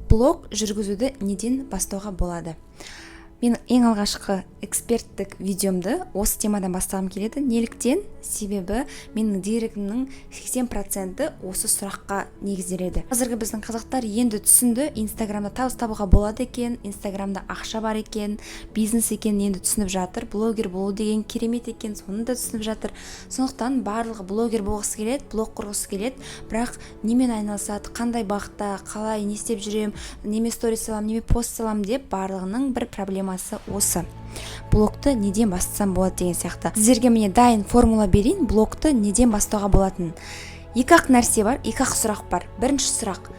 Блог жүргізуді неден бастауға болады? Мен ең алғашқы эксперттік видеомды осы темадан бастағым келеді. Неліктен? Себебі менің дерегімнің 80% осы сұраққа негізделеді. Қазіргі біздің қазақтар енді түсінді, Инстаграмда табыс табуға болады екен, Инстаграмда ақша бар екен, бизнес екен енді түсініп жатыр. Блогер болу деген керемет екен, соны да түсініп жатыр. Сондықтан барлығы блогер болғысы келеді, блог құрғысы келеді, бірақ немен айналысады, қандай бағытта, қалай, не істеп жүрем, неме сторис салам, неме пост салам деп барлығының бір проблемасы осы. Блогты неден бастасам болады деген сияқты. Сіздерге міне дайын формула берейін, блогты неден бастауға болатынын. Екі-ақ нәрсе бар, екі-ақ сұрақ бар. Бірінші сұрақ: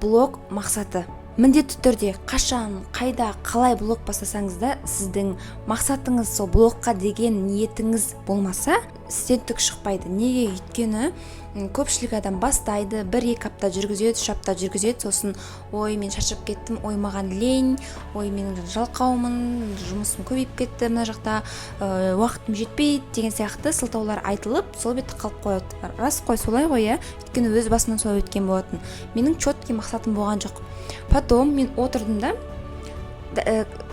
блог мақсаты. Міндетті түрде қашан, қайда, қалай блог бастасаңыз да сіздің мақсатыңыз, сол блогқа деген ниетіңіз болмаса, сізден түк шықпайды. Неге? Өйткені көпшілік адам бастайды, 1-2 апта жүргізеді, 3 апта жүргізеді, сосын ой мен шаршап кеттім, ой маған лень, ой мен жалқаумын, жұмысым көбейіп кетті мына жақта, уақытым жетпейді деген сияқты сылтаулар айтылып, сол бетті қалып қояды. Рас қой, солай ғой, иә? Өйткені өз басымнан солай өткен болатын. Менің четкий мақсатым болған жоқ. Потом мен отырдым да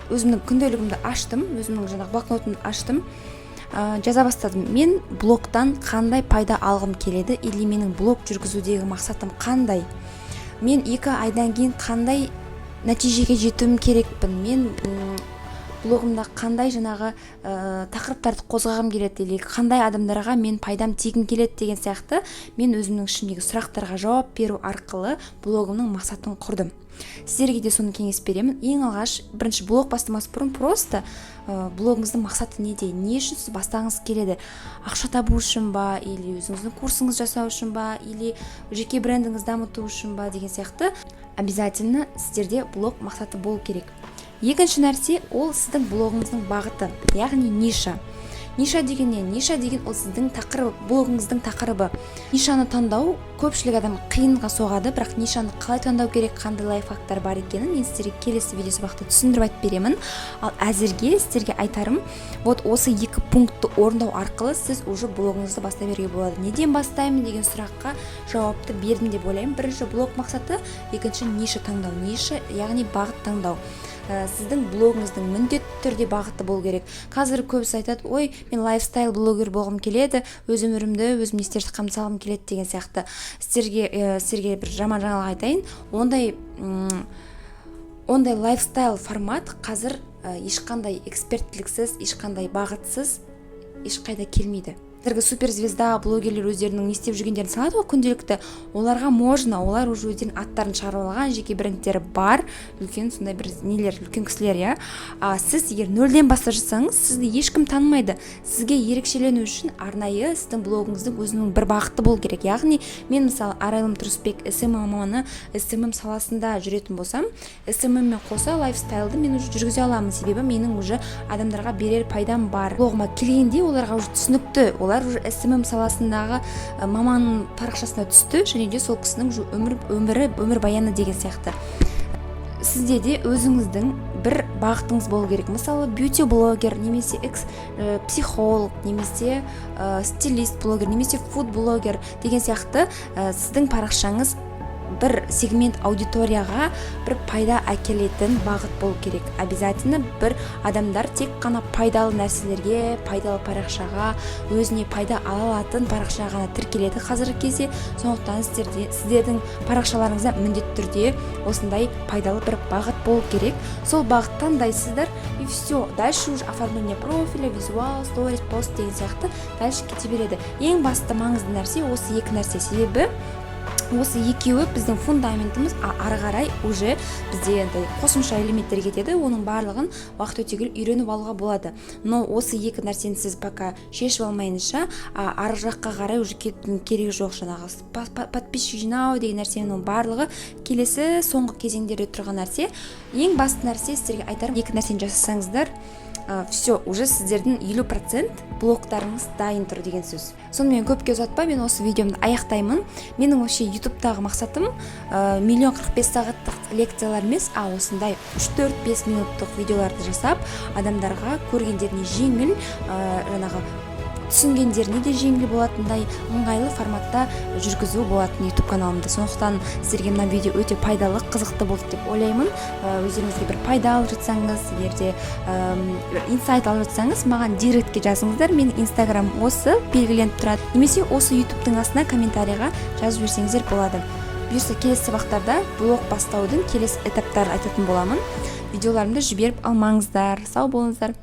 өзімнің күнделігімді аштым, өзімнің жаңағы блокнотымды аштым, жаза бастадым. Мен блогтан қандай пайда алғым келеді, или менің блог жүргізудегі мақсатым қандай? Мен 2 айдан кейін қандай нәтижеге жетуім керекпін? Мен блогымда қандай жаңағы тақырыптарды қозғағым келеді, или қандай адамдарға мен пайдам тигім келеді деген сияқты мен өзімнің ішімдегі сұрақтарға жауап беру арқылы блогымның мақсатын құрдым. Сіздерге де соны кеңес беремін. Ең алғаш бірінші блог бастамас бұрын просто блогыңыздың мақсаты неде? Не үшін сіз бастағыңыз келеді? Ақша табу үшін ба, или өзіңіздің курсыңыз жасау үшін ба, или жеке брендіңізді дамыту үшін ба деген сияқты обязательно сіздерде блог мақсаты болу керек. Екінші нәрсе, ол сіздің блогыңыздың бағыты, яғни ниша. Ниша деген не? Ниша деген ол сіздің тақырыбы, блогыңыздың тақырыбы. Нишаны таңдау көпшілік адам қиынға соғады, бірақ нишаны қалай таңдау керек, қандай лайфхактар бар екенін мен сіздерге келесі видео сабақта түсіндіріп айтып беремін. Ал әзірге сіздерге айтарым, вот осы 2 пунктты орындау арқылы сіз уже блогыңызды бастай беруге болады. Неден бастаймын деген сұраққа жауапты бердім деп ойлаймын. Бірінші блог мақсаты, екінші ниша таңдау. Ниша яғни бағыт таңдау. Сіздің блогыңыздың міндетті түрде бағыты болу керек. Қазір көбісі айтады, ой, мен лайфстайл блогер болғым келеді, өз өмірімді өзім не істеп жатқанымды салғым келеді деген сияқты. Сіздерге бір жаман жаңалық айтайын. Ондай лайфстайл формат қазір ешқандай эксперттіліксіз, ешқандай бағытсыз ешқайда келмейді. Қазіргі суперзвезда блогерлер өздерінің не істеп жүргендерін салады ғой күнделікті. Оларға можно, олар уже өздерінің аттарын шығарып алған, жеке брендтері бар, үлкен сондай бір нелер, үлкен кісілер, иә. Сіз егер нөлден бастап жатсаңыз, сізді ешкім танымайды. Сізге ерекшелену үшін арнайы сіздің блогыңыздың өзінің бір бағыты болу керек. Яғни мен мысалы Арайлым Тұрысбек SMM маманы, SMM саласында жүретін болсам, SMM мен қоса лайфстайлды мен уже жүргізе аламын, себебі менің уже адамдарға берер пайдам бар. Блогыма келгенде оларға уже түсінікті, олар уже SMM саласындағы маманның парақшасына түсті, және де сол кісінің өмір баяны деген сияқты. Сізде де өзіңіздің бір бағытыңыз болу керек. Мысалы, бьюти блогер, немесе психолог, немесе стилист блогер, немесе фуд блогер деген сияқты сіздің парақшаңыз бір сегмент аудиторияға бір пайда әкелетін бағыт болу керек. Обязательно бір адамдар тек қана пайдалы нәрселерге, пайдалы парақшаға, өзіне пайда ала алатын парақшаға ғана тіркеледі қазіргі кезде. Сондықтан сіздердің парақшаларыңызда міндетті түрде осындай пайдалы бір бағыт болу керек. Сол бағыт таңдайсыздар и все. Дальше уже оформление профиля, визуал, сторис, пост деген сияқты дальше кете береді. Ең басты маңызды нәрсе осы 2 нәрсе, себебі осы екеуі біздің фундаментіміз, ары қарай уже бізде қосымша элементтер кетеді, оның барлығын уақыт өте келе үйреніп алуға болады. Но осы 2 нәрсені сіз пока шешіп алмайынша, ары жаққа қарай уже кетудің керегі жоқ. Жаңағы подписчик жинау деген нәрсенің барлығы келесі соңғы кезеңдерде тұрған нәрсе. Ең басты нәрсе, сіздерге айтарым, 2 нәрсені жасасаңыздар, все, уже сіздердің 50% блогтарыңыз дайын тұр деген сөз. Сонымен көпке ұзатпай, мен осы видеомды аяқтаймын. Менің вообще ютубтағы мақсатым 1,45 сағаттық лекциялар емес, осындай 3-4-5 минуттық видеоларды жасап, адамдарға көргендеріне жеңіл, жаңағы түсінгендеріне де жеңіл болатындай ыңғайлы форматта жүргізу болатын YouTube каналымды. Сондықтан сіздерге мына видео өте пайдалы, қызықты болды деп ойлаймын. Өздеріңізге бір пайда алып жатсаңыз, егер де бір инсайт алып жатсаңыз, маған директке жазыңыздар. Менің Instagram осы белгіленіп тұрады. Немесе осы YouTube'тың астына комментарийға жазып жіберсеңіздер болады. Бұйырса келесі сабақтарда блог бастаудың келесі этаптарын айтатын боламын. Видеоларымды жіберіп алмаңыздар. Сау болыңыздар.